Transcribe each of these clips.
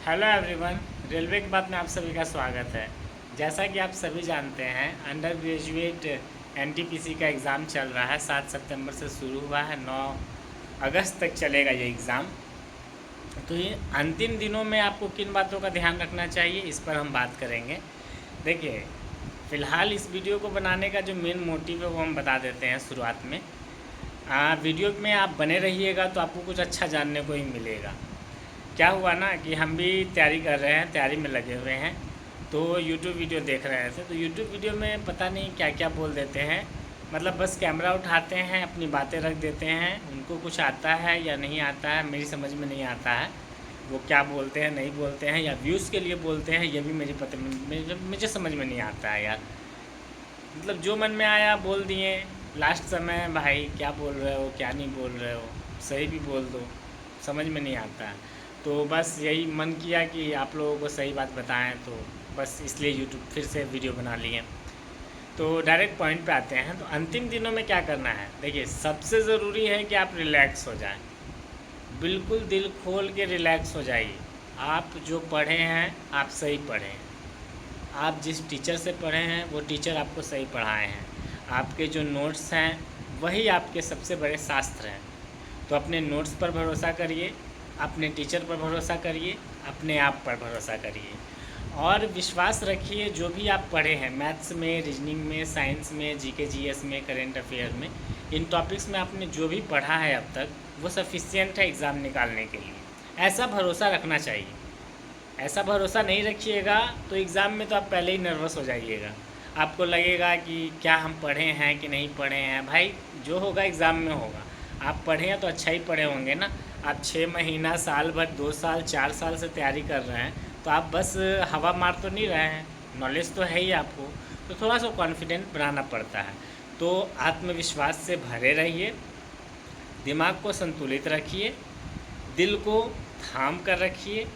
Hello everyone. Railway की बात में आप सभी का स्वागत है। जैसा कि आप सभी जानते हैं, अंडर ग्रेजुएट एनटीपीसी का एग्ज़ाम चल रहा है। 7 सितंबर से शुरू हुआ है, 9 अगस्त तक चलेगा ये एग्ज़ाम। तो ये अंतिम दिनों में आपको किन बातों का ध्यान रखना चाहिए, इस पर हम बात करेंगे। देखिए, फ़िलहाल इस वीडियो को बनाने का जो मेन मोटिव है वो हम बता देते हैं शुरुआत में। वीडियो में आप बने रहिएगा तो आपको कुछ अच्छा जानने को ही मिलेगा। क्या हुआ ना कि हम भी तैयारी कर रहे हैं, तैयारी में लगे हुए हैं। तो यूट्यूब वीडियो देख रहे थे, तो यूट्यूब वीडियो में पता नहीं क्या क्या बोल देते हैं। मतलब बस कैमरा उठाते हैं, अपनी बातें रख देते हैं। उनको कुछ आता है या नहीं आता है, मेरी समझ में नहीं आता है। वो क्या बोलते हैं, नहीं बोलते हैं, या व्यूज़ के लिए बोलते हैं, ये भी मुझे समझ में नहीं आता है यार। मतलब जो मन में आया बोल दिए। लास्ट समय भाई क्या बोल रहे हो, क्या नहीं बोल रहे हो, सही भी बोल दो, समझ में नहीं आता है। तो बस यही मन किया कि आप लोगों को सही बात बताएं, तो बस इसलिए यूट्यूब फिर से वीडियो बना लिए। तो डायरेक्ट पॉइंट पे आते हैं। तो अंतिम दिनों में क्या करना है, देखिए सबसे ज़रूरी है कि आप रिलैक्स हो जाएं। बिल्कुल दिल खोल के रिलैक्स हो जाइए। आप जो पढ़े हैं आप सही पढ़े हैं। आप जिस टीचर से पढ़े हैं वो टीचर आपको सही पढ़ाए हैं। आपके जो नोट्स हैं वही आपके सबसे बड़े शास्त्र हैं। तो अपने नोट्स पर भरोसा करिए, अपने टीचर पर भरोसा करिए, अपने आप पर भरोसा करिए और विश्वास रखिए जो भी आप पढ़े हैं, मैथ्स में, रीजनिंग में, साइंस में, जीके जीएस में, करेंट अफेयर में, इन टॉपिक्स में आपने जो भी पढ़ा है अब तक वो सफिशिएंट है एग्ज़ाम निकालने के लिए। ऐसा भरोसा रखना चाहिए। ऐसा भरोसा नहीं रखिएगा तो एग्ज़ाम में तो आप पहले ही नर्वस हो जाइएगा। आपको लगेगा कि क्या हम पढ़े हैं कि नहीं पढ़े हैं। भाई जो होगा एग्ज़ाम में होगा। आप पढ़े हैं तो अच्छा ही पढ़े होंगे ना। आप 6 महीना, साल भर, 2 साल, 4 साल से तैयारी कर रहे हैं, तो आप बस हवा मार तो नहीं रहे हैं। नॉलेज तो है ही आपको। तो थोड़ा सा कॉन्फिडेंट बनाना पड़ता है। तो आत्मविश्वास से भरे रहिए, दिमाग को संतुलित रखिए, दिल को थाम कर रखिए,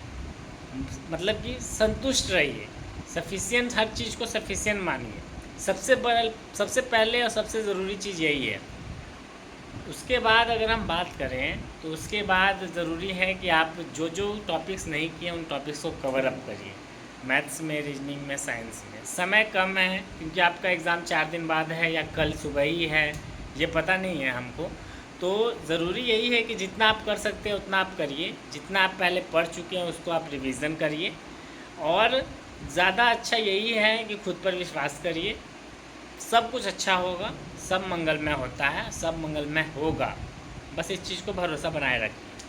मतलब कि संतुष्ट रहिए। सफिशिएंट, हर चीज़ को सफिशिएंट मानिए। सबसे पहले और सबसे ज़रूरी चीज़ यही है। उसके बाद अगर हम बात करें तो उसके बाद ज़रूरी है कि आप जो जो टॉपिक्स नहीं किए उन टॉपिक्स को कवर अप करिए। मैथ्स में, रीजनिंग में, साइंस में समय कम है क्योंकि आपका एग्ज़ाम 4 दिन बाद है या कल सुबह ही है, ये पता नहीं है हमको। तो ज़रूरी यही है कि जितना आप कर सकते हैं उतना आप करिए। जितना आप पहले पढ़ चुके हैं उसको आप रिवीज़न करिए। और ज़्यादा अच्छा यही है कि खुद पर विश्वास करिए। सब कुछ अच्छा होगा, सब मंगलमय होता है, सब मंगलमय होगा। बस इस चीज़ को भरोसा बनाए रखिए।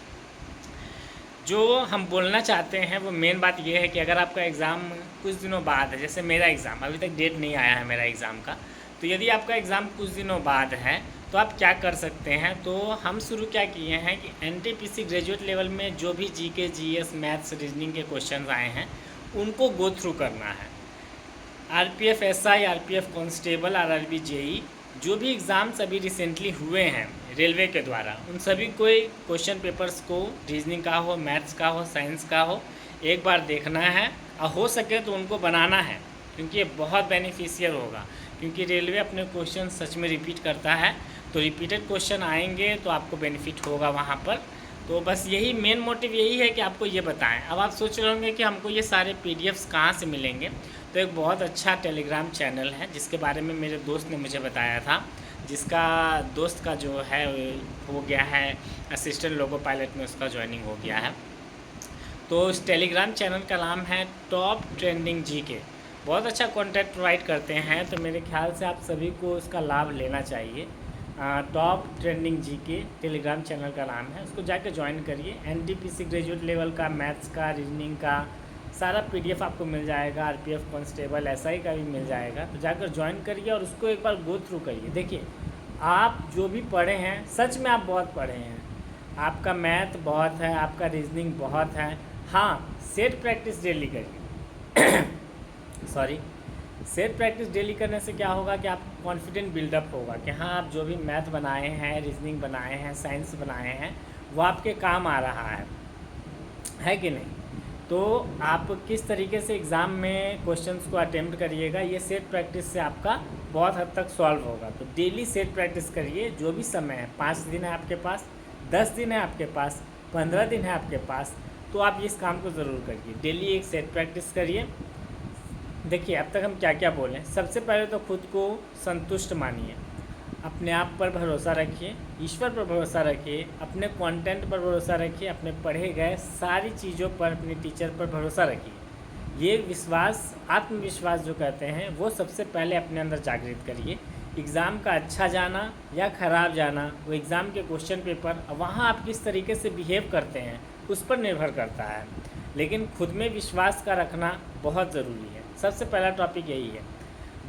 जो हम बोलना चाहते हैं वो मेन बात ये है कि अगर आपका एग्ज़ाम कुछ दिनों बाद है, जैसे मेरा एग्ज़ाम अभी तक डेट नहीं आया है मेरा एग्ज़ाम का, तो यदि आपका एग्ज़ाम कुछ दिनों बाद है तो आप क्या कर सकते हैं। तो हम शुरू क्या किए हैं कि एनटीपीसी ग्रेजुएट लेवल में जो भी जीके, जीएस, मैथ्स, रीजनिंग के क्वेश्चन आए हैं उनको गो थ्रू करना है। RPF SI, RPF constable, RRB JE, जो भी एग्ज़ाम्स अभी रिसेंटली हुए हैं रेलवे के द्वारा, उन सभी कोई क्वेश्चन पेपर्स को, रीजनिंग का हो, मैथ्स का हो, साइंस का हो, एक बार देखना है और हो सके तो उनको बनाना है, क्योंकि ये बहुत बेनिफिशियल होगा। क्योंकि रेलवे अपने क्वेश्चन सच में रिपीट करता है, तो रिपीटेड क्वेश्चन आएंगे तो आपको बेनिफिट होगा वहाँ पर। तो बस यही मेन मोटिव यही है कि आपको ये बताएं। अब आप सोच रहे होंगे कि हमको ये सारे पीडीएफ्स कहाँ से मिलेंगे। तो एक बहुत अच्छा टेलीग्राम चैनल है जिसके बारे में मेरे दोस्त ने मुझे बताया था, जिसका दोस्त का जो है हो गया है असिस्टेंट लोको पायलट में, उसका ज्वाइनिंग हो गया है। तो उस टेलीग्राम चैनल का नाम है टॉप ट्रेंडिंग जीके। बहुत अच्छा कंटेंट प्रोवाइड करते हैं, तो मेरे ख्याल से आप सभी को उसका लाभ लेना चाहिए। Top trending GK Telegram channel का नाम है, उसको जाकर ज्वाइन करिए। एनटीपीसी ग्रेजुएट लेवल का, मैथ्स का, रीजनिंग का सारा पीडीएफ आपको मिल जाएगा। आरपीएफ कांस्टेबल, एसआई का भी मिल जाएगा। तो जाकर ज्वाइन करिए और उसको एक बार गो थ्रू करिए। देखिए, आप जो भी पढ़े हैं, सच में आप बहुत पढ़े हैं। आपका मैथ बहुत है, आपका रीजनिंग बहुत है। हाँ, सेट प्रैक्टिस डेली करिए। सॉरी, सेट प्रैक्टिस डेली करने से क्या होगा कि आप कॉन्फिडेंट बिल्डअप होगा कि हाँ, आप जो भी मैथ बनाए हैं, रीजनिंग बनाए हैं, साइंस बनाए हैं, वो आपके काम आ रहा है कि नहीं। तो आप किस तरीके से एग्ज़ाम में क्वेश्चंस को अटेम्प्ट करिएगा, ये सेट प्रैक्टिस से आपका बहुत हद तक सॉल्व होगा। तो डेली सेट प्रैक्टिस करिए। जो भी समय है, 5 दिन है आपके पास, 10 दिन है आपके पास, 15 दिन है आपके पास, तो आप इस काम को ज़रूर करिए, डेली एक सेट प्रैक्टिस करिए। देखिए अब तक हम क्या क्या बोले। सबसे पहले तो खुद को संतुष्ट मानिए, अपने आप पर भरोसा रखिए, ईश्वर पर भरोसा रखिए, अपने कंटेंट पर भरोसा रखिए, अपने पढ़े गए सारी चीज़ों पर, अपने टीचर पर भरोसा रखिए। ये विश्वास, आत्मविश्वास जो कहते हैं, वो सबसे पहले अपने अंदर जागृत करिए। एग्ज़ाम का अच्छा जाना या ख़राब जाना, वो एग्ज़ाम के क्वेश्चन पेपर, वहाँ आप किस तरीके से बिहेव करते हैं उस पर निर्भर करता है, लेकिन खुद में विश्वास का रखना बहुत ज़रूरी है। सबसे पहला टॉपिक यही है।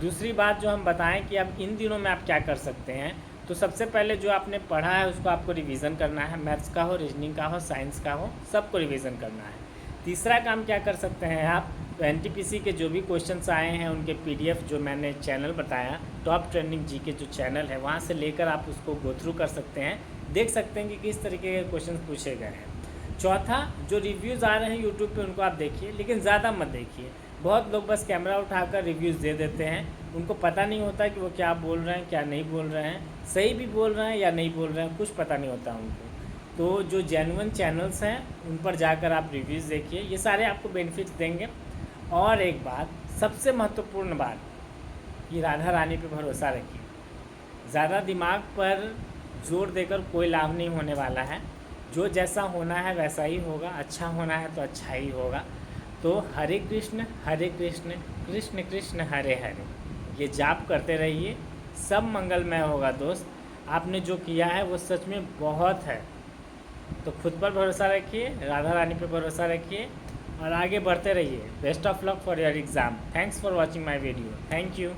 दूसरी बात जो हम बताएं कि अब इन दिनों में आप क्या कर सकते हैं, तो सबसे पहले जो आपने पढ़ा है उसको आपको रिवीजन करना है। मैथ्स का हो, रीजनिंग का हो, साइंस का हो, सबको रिवीजन करना है। तीसरा काम क्या कर सकते हैं आप, तो एनटीपीसी के जो भी क्वेश्चंस आए हैं उनके पीडीएफ जो मैंने चैनल बताया, टॉप ट्रेंडिंग जी के जो चैनल है, वहाँ से लेकर आप उसको गो थ्रू कर सकते हैं, देख सकते हैं कि किस तरीके के क्वेश्चन पूछे गए हैं। चौथा, जो रिव्यूज़ आ रहे हैं यूट्यूब पे उनको आप देखिए, लेकिन ज़्यादा मत देखिए। बहुत लोग बस कैमरा उठाकर रिव्यूज़ दे देते हैं, उनको पता नहीं होता कि वो क्या बोल रहे हैं, क्या नहीं बोल रहे हैं, सही भी बोल रहे हैं या नहीं बोल रहे हैं, कुछ पता नहीं होता उनको। तो जो जेन्युइन चैनल्स हैं उन पर जाकर आप रिव्यूज़ देखिए, ये सारे आपको बेनिफिट्स देंगे। और एक बात, सबसे महत्वपूर्ण बात, कि राधा रानी पे भरोसा रखिए। ज़्यादा दिमाग पर जोर देकर कोई लाभ नहीं होने वाला है। जो जैसा होना है वैसा ही होगा, अच्छा होना है तो अच्छा ही होगा। तो हरे कृष्ण कृष्ण कृष्ण हरे हरे, ये जाप करते रहिए, सब मंगलमय होगा दोस्त। आपने जो किया है वो सच में बहुत है। तो खुद पर भरोसा रखिए, राधा रानी पर भरोसा रखिए और आगे बढ़ते रहिए। Best of luck for your exam. Thanks for watching my video. Thank you.